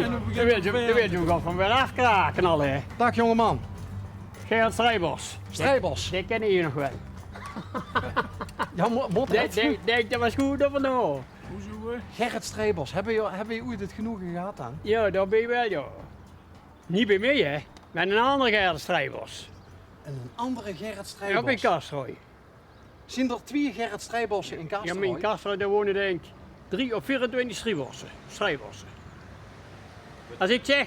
Dan weet je ook al van weer afkraken al, hè. Dag jongeman. Gerard Strijbos. Strijbos. Die ken je nog wel. Ja, Denk dat was goed of nou? Hoezo? Gerrit Strijbos. Hebben je ooit het genoegen gehad aan? Ja, dat ben je wel, ja. Niet bij mij, hè. Met een andere Gerard Strijbos. En een andere Gerrit Ja, op Strijbos. in Kastrooy. Zien er 2 Gerrit Strijbossen in Ja, Kastrooy? maar in Kastrooy daar wonen denk ik 3 of 24 Strijbossen. Als ik zeg...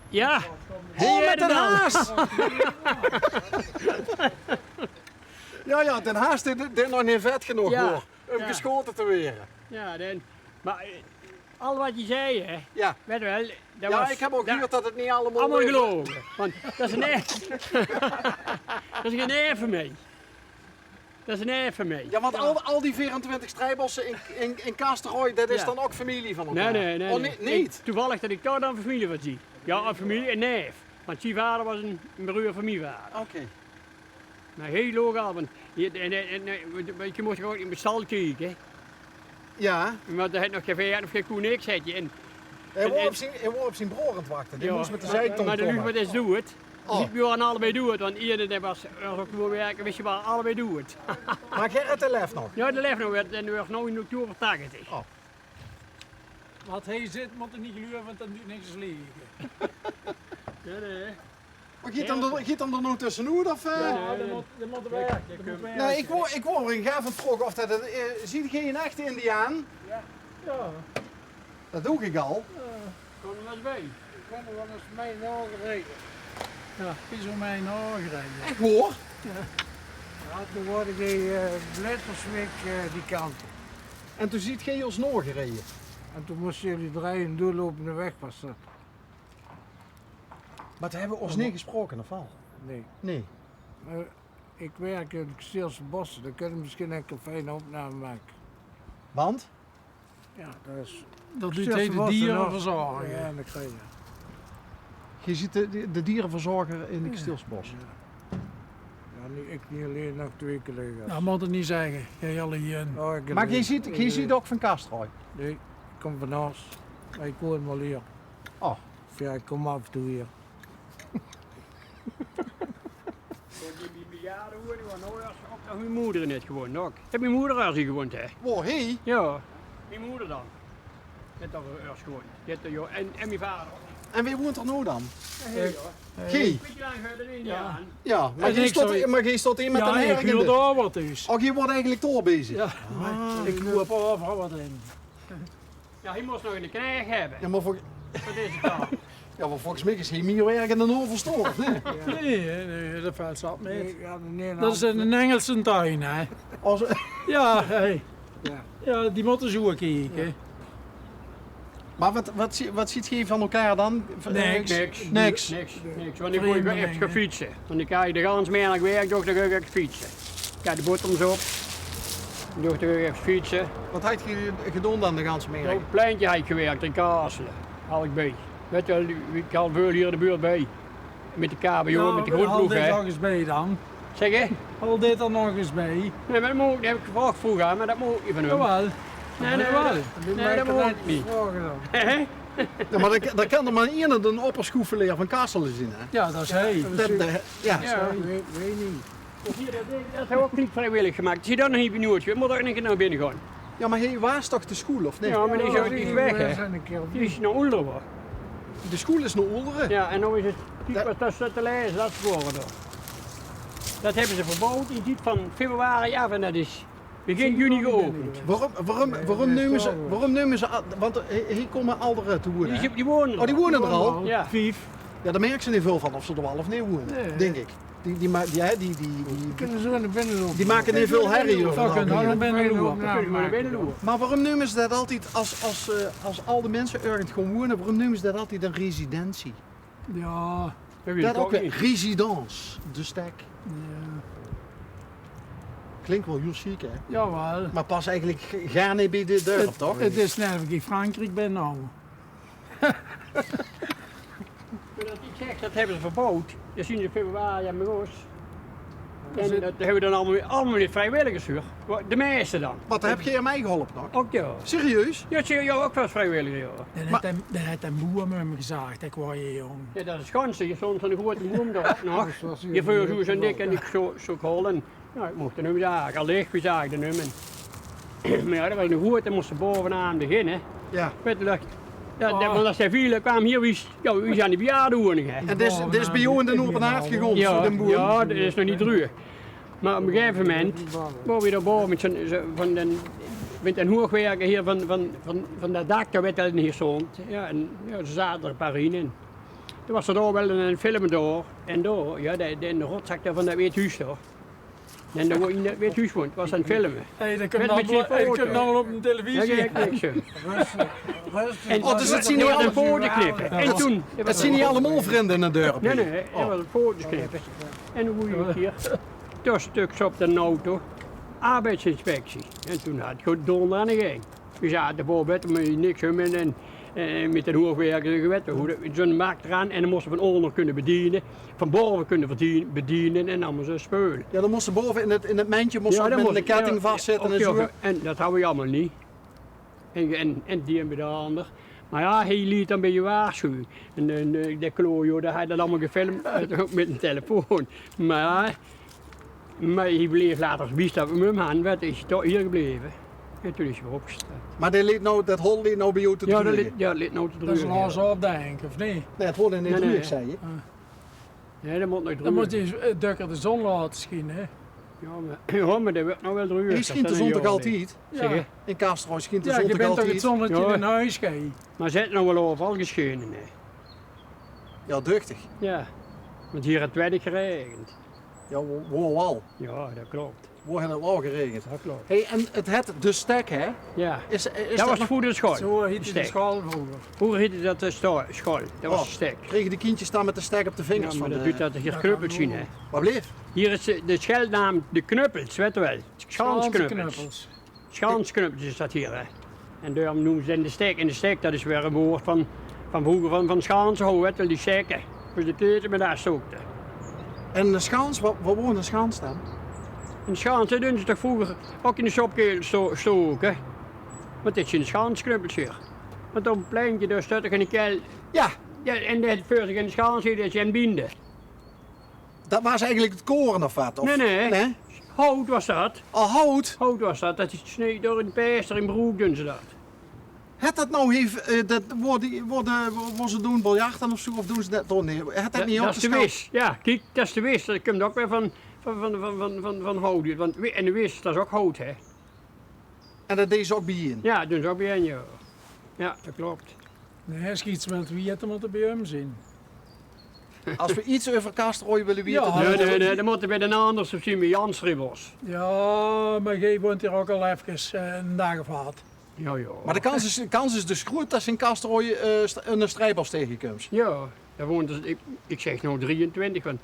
Ja. Oh, jij met er Den dan? Haas! ja, Den Haas dit nog niet vet genoeg Ja. hoor. Om Ja. geschoten te weren. Ja, maar al wat je zei, hè. Ja. Weet je wel, dat Ja, was, ik heb ook gehoord dat het niet allemaal... allemaal gelogen. Want dat is een neef. Dat is geen neef van mij. Dat is een neef van mij. Ja, want al die 24 Strijbossen in Kastrooy, dat is Ja. dan ook familie van elkaar? Nee. Oh, niet? Toevallig dat ik daar dan familie van zie. Ja, een familie, een neef. Want zijn vader was een broer van mijn vader. Oké. Maar heel lokaal, want je moest gewoon in de stal kijken. Hè. Ja, Want er had nog geen vee of geen koe, niks had je. hij wou op zijn broer aan het wachten. Die moest met de zijtong maar de lucht komen. wat is doe het. Oh. Niet meer aan allebei doen het, want iedereen was ook gewoon werken, wist je wel, allebei doen het. Maar Gerrit de Lef nog? Ja, de leeft nog weer, en nu nog in oktober 80. Wat hij zit, moet er niet geluwen, want dan doet niks liggen. Nee. Maar giet hem er nog tussenuit of... Ja, dat moet werken. Nee, ik word in Gavend vroeg of dat het... ziet je een echte Indiaan? Ja, Dat doe ik al. Kom er maar eens bij. ik kan er wel eens mee nagereden. Ja, is om mij nagereden. Echt hoor. Ja, toen word ik die Bletterswijk die kant. En toen ziet je ons nog gereden. En toen moesten jullie draaien en doorlopende weg was dat. Maar toen hebben we ons niet gesproken of wel? Nee. Nee. Maar ik werk in het Kasteelse Bossen, dan kunnen we misschien een fijne opname maken. Want? Ja, dat is... Dat doet hij de dierenverzorging. Ja, en dan krijg je. Je ziet de dierenverzorger in de Kasteelsbos. Ja, ik niet alleen, nog 2 collega's. Nou, moet het niet zeggen. Jij alle hier. Oh, ik Maar je ziet ook van Kastrooy. Nee, ik kom van Aas. Maar ik woon wel hier. Oh. Of ja, ik kom af en toe hier. Die bejaarden hoor, die waren nooit ook nog mijn moeder in het gewoond ook. Heb mijn moeder als hier gewoond, hè? Wow, hey. Ja, mijn moeder dan. Net al eerst gewoond. En mijn vader ook. En wie woont er nou dan? Hey, Gij? beetje lang verder in ja. Ja, maar En je ik stond hier met Ja, een ik herk in wil de... daar wat dus. Oh, je wordt eigenlijk door bezig. Ja, ik loop overal wat in. Ja, hij moest nog in de krijg hebben. Ja, maar, Voor deze taal. ja, maar volgens mij is hij meer werk dan overstoord. Nee. Nee, dat valt zat mee. Nee, ja, nee, Dat is een Engelse tuin, hè. Als, Ja, hey. Ja. Ja, die moeten zo kijken. maar wat ziet je van elkaar dan? Niks. Want ik moet echt gaan fietsen. Want ik ga de gans meer naar werk, toch dan ga ik fietsen. Ik ga de bottoms op. Toch dan ga ik even fietsen. Wat had je gedaan dan de ganse Op middag? het pleintje heb ik gewerkt in Kaaselen. Had ik bij. Weet je wel, ik had veel hier in de buurt bij. Met de KBO, met de Al groentploeg, dit hè. nog eens bij dan. Zeg je? Al dit er nog eens bij. Nee, maar dat, moet, dat heb ik gevraagd vroeger, maar dat moet niet van hem. Jawel. Nee, dat moet. Nee, dat moet niet. Hè? Ja, maar dan kan er maar één een opperschoefeleer van Kasselen zien. Hè? Ja, dat is hij. Ja. Ja. Weet niet. Dat hebben we ook niet vrijwillig gemaakt. Zie je dat nog niet benieuwd? Je moet er een keer naar binnen gaan. Ja, maar hij was toch de school of nee? Ja, maar die is ook niet weg, hè. Zijn een keer op Die is naar Oelderwoord. De school is naar Olderen. Ja, en nu is het kijk wat tussen te lezen, dat is geworden. Dat hebben ze verbouwd. Je ziet van februari af en dat is begin juni geopend. Waarom nemen ze... Want hier komen alderen te wonen. Die wonen Oh, die wonen er al? Ja. Vief. Ja, daar merken ze niet veel van of ze er wel of niet wonen, Nee. denk ik. Kunnen ze naar binnen lopen? Die maken niet veel herrie over. Fucking nou, naar binnen lopen. Dan kun je maar naar binnen lopen. maar waarom noemen ze dat altijd, als al de mensen ergens gewoon wonen, waarom noemen ze dat altijd een residentie? Ja. Dat weet Dat ik ook ook weer, niet. residence, de stek. Klinkt wel heel chic, hè? Jawel. Maar pas eigenlijk gar niet bij de deur, toch? Het is net of ik in Frankrijk ben nou. Dat ik zeg, dat hebben ze verbouwd. Dat zien ze in februari en maart. En dat hebben we dan allemaal met vrijwilligers hoor. De meeste dan. Wat heb je mij geholpen nog? Ook ja. Serieus? Ja, zie je jou ook wel als vrijwilliger, ja. Dan heeft een boer met me gezegd, ik word je jong. Ja, dat is ganse. Je stond zo'n grote boom daar nog. Je voelde zo dik en ik zo holen. Nou, ik mocht er nu zagen. Al licht, wie zag de nummer. Maar ja, dat was een goed, dan moesten bovenaan beginnen. Ja. Weet je dat? Ja, want als hij viel, kwam hier, wie zijn die bejaardenwoning. En dit is bij jou in de open haard gegond, Ja, de boer? ja, dat is nog niet terug. Maar op een gegeven moment, waar we daar boven met een hoogwerker hier van dat dak, daar werd dat hier stond. Ja, en ja, ze zaten er een paar in. Toen was er daar wel een film door. En daar, ja, in de rotzak daar van dat Wit Huis daar. En daar in dat Wit Huis woont, was aan het filmen. Hey, dat komt Met dan wel op de televisie. Ja, kijk zo. En Oh, dus het zien toen niet was een alle- foto knippen. En toen... Het zien niet allemaal vrienden in de dorp. Nee, dat was een foto knippen. En hoe je hier, toen stuk op de auto, arbeidsinspectie. En toen had ik gewoon donder aan de gang. We zaten bijvoorbeeld met niks en met een hoogwerker geweten. Zo'n maakt eraan en dan moesten we van onder kunnen bedienen, van boven kunnen bedienen en allemaal zo speulen. Ja, dan moesten boven in het mandje moesten met een ketting vastzitten en zo. En dat hadden we allemaal niet. En die en bij de ander. Maar ja, hij liet dan bij je waarschuwen. En de klojo, daar had hij dat allemaal gefilmd, ook met een telefoon. Maar hij bleef later wist dat we met hem hadden, werd is toch hier gebleven. En toen is hij opgestapt. Maar dat hol liet nou bij jou te Ja, dat drugen? liet nou te Dat is drukken. los op, denk ik, of niet? Nee, het hoorde niet Nee, drugen, nee. zei je. Nee, dat moet nog Dan drukken. moet je dukker de zon laten schijnen, hè? Ja, maar dat wordt nog wel drukken. Hier schijnt de zon toch altijd? Zeg je? In Castro schijnt de Ja, zon je toch bent toch het altijd? zonnetje Ja. in huis gaat. Maar zet nou wel overal geschenen. Hè. Ja, duchtig. Ja, want hier heeft het geregend. Ja, wow, al. Ja, dat klopt. Waar heeft het wel geregend? Dat klopt. Hey, en het de stek, hè? Ja, Is dat was nog- voor de school. Zo heet de Stek. school vroeger. Vroeger heette dat de school. Dat was Oh, de stek. Kregen de kindjes dan met de stek op de Ja, vingers maar van dat de... doet dat hier dat knuppels kan zien. Hè. Wat bleef? Hier is de scheldnaam de knuppels, weet je wel. Schansknuppels. Schansknuppels is dat hier. Hè. En daarom noemen ze dan de stek. En de stek, dat is weer een woord van vroeger van Schaansen, weet je wel, die stekken. Dus de teten met daar stookte. En de schaans, wat woont een schaans dan? En Schaansen doen ze toch vroeger ook in de sopkeel stoken. Want dit zijn de Schansknuppels hier. Want op een pleintje daar staat toch in een kel. Ja, Ja, en dat voor zich in de Schans hier, dat zijn binden. dat was eigenlijk het koren of wat? Of? Nee. Hout was dat. Al hout. Hout was dat. Dat is gesneden door een peester in Broek doen ze dat. Het dat nou heeft, dat worden ze doen biljarten of zo, of doen ze dat toch niet? Het dat niet op Dat is de wis. Ja, kijk, dat is de wis. Dat komt ook weer van hout. Want, en de wis, dat is ook hout, hè. En dat deed ze ook bij je in. Ja, dat doen ze ook bij hen, ja. Ja, dat klopt. Nee, als je iets wilt weten, moet er bij hem zijn. Als we iets over Castro willen weten, Ja, dan Nee, dan moeten we bij de anders of zien met Jan Schribbels. Ja, maar jij woont hier ook al even een dag of wat. Ja. Maar de kans is dus groot dat ze in Castro een strijdbals tegenkomt. Ja, daar woont dus, ik zeg nou 23, want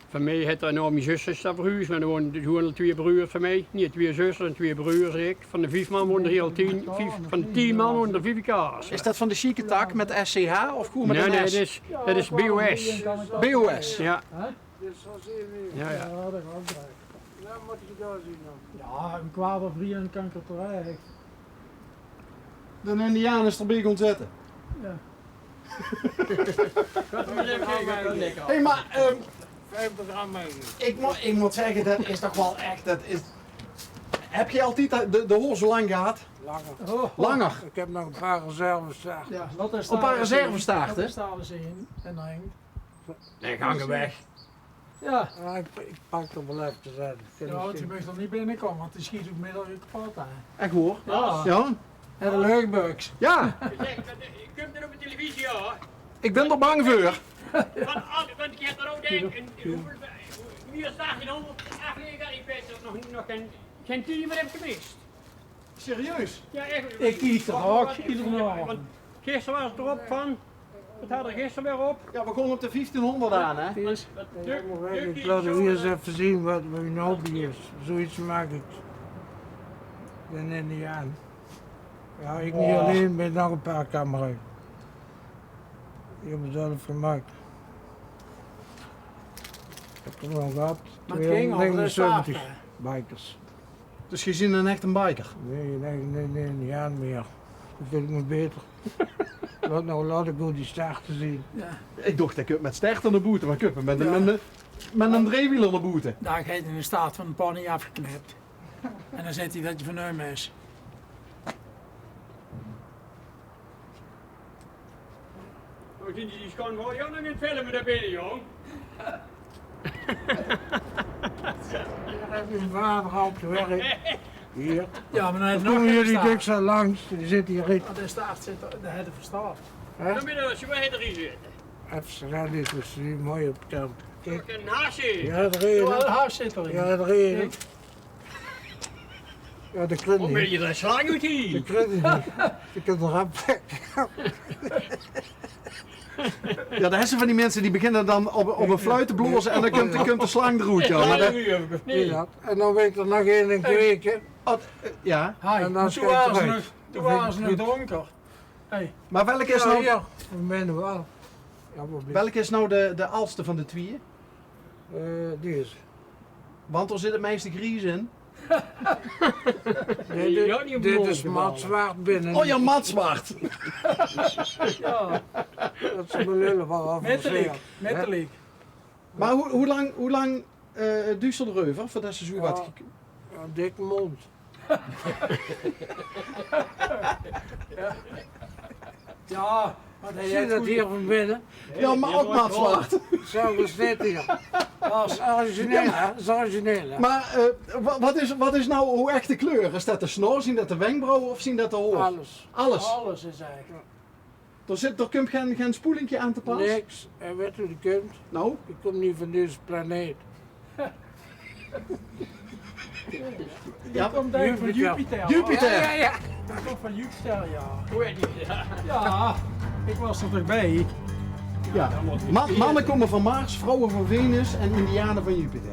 van mij heeft er nou mijn zusjes daar verhuisd, maar er wonen 2 broers van mij. Nee, 2 zusters en 2 broers ik. Van de 5 man wonen er heel 10, van de 10 man wonen er 5 kaas. Is dat van de chique tak met SCH of goed met Nee, een S? dat is BOS. BOS. Ja, Dus zo zie je niet. Ja. Dat gaat ook blijven. Nou moet je daar zien dan. Ja, een kwaad of 3 en kan ik het terecht. De Indiaan is erbij gaan zetten. Ja. Hé, maar 50 gram mee. ik moet zeggen, dat is toch wel echt. Heb je altijd de hoor zo lang gehad? Langer. Langer? Ik heb nog een paar reserves staan. Ja, dat is Een paar reservestaarten? Dat is daar eens in en dan hangt. ik hang er weg. Ja. Ja, ik pak er wel even te zetten. Ja, die mag er niet binnenkomen, want die schiet ook middag kapot aan. Echt hoor? Ja. Ja? En de leukbugs. Ja, Je kunt er op de televisie, hoor. ik ben er bang voor. Want ik heb er ook denken, wie staat in 100 afleveringen, ik weet dat nog geen 10 meer heb gemist. Serieus? Ja, echt. Ik kies er ook, iedere morgen. Want gisteren was het erop van, wat hadden we gisteren weer op? Ja, we gaan op de 1500 aan, hè? Ik laat u eens even zien wat mijn hobby is. Zoiets maak ik. Ik ben Indiaan. Ja, ik niet alleen, met nog een paar kameraden. Ik heb mezelf gemaakt. heb er wel gehad. Maar het ging al, dat is 279 waar. bikers. Dus je ziet een echt een biker. Nee, niet aan meer. Dat vind ik me beter. Laat ik ook die starten zien. Ja. Ik dacht, ik heb met sterkte naar boete, maar ik heb hem met, Ja. met een driewieler naar boete. Daar ga je in de staart van de pan niet afgeknipt. En dan zet hij dat je vernemen is. We zien die schoon wel jou nog in het filmen daar binnen, jong. Hier heb je vader al op de werk. Hier. Ja, maar dan heb je Komen nog jullie geen dik staart. zo langs, die zit hier in. De staart zit er, de hele verstaat. Hè? Dan ben je als je bij erin zit. Even gaan, dit is hier mooi op de kant. Kijk, Ook een haasje. ja, er Oh, het een. huis zit erin. Ja, er een. Ja, de krut Hoe ben niet. je daar slang uit De hier? krut is niet. Je kunt er rap weg. Ja, daar zijn van die mensen die beginnen dan op een fluit te blazen en dan komt de slang eruit. Ja, maar nu heb ik of Zie je niet? dat? En dan weet er nog één in kweken. ja, Hi, En dan toen schijnt waren het ze uit. nog, toen Dat vind waren ik ze nog goed. dronken. Hey, maar welke is Ja, nou, hier. We menen wel. Ja, maar welke is nou de oudste van de tweeën? deze. Want er zit het meeste gries in. Nee, Je gaat niet op de dit mond is gevallen. mat zwaard binnen. Oh ja, matzwart. ja, Dat is mijn lullen wel metalik, afgezegd. metalik. Maar hoe lang duurt ze erover voordat ze zo wat... Ja, een dikke mond. Ja, wat Zie hij je heeft dat goed- hier van binnen? Ja, maar ook matzwart. Zo is dit hier. Dat is origineel, hè? Dat is origineel, hè? Maar wat is nou hoe echte kleur? Is dat de snor, zien dat de wenkbrauwen of zien dat de hoor? Alles. Alles. Alles is eigenlijk. Er komt geen spoelingje aan te pas? Niks. En weet hoe die komt? Nou? Die komt niet van deze planeet. Ja, Die komt eigenlijk van Jupiter. Jupiter. Jupiter. Ja, ja, ja. Die komt van Jupiter, ja. Hoe heet die? Ja. Ja, ik was er toch bij. Ja. Mannen komen van Mars, vrouwen van Venus en indianen van Jupiter.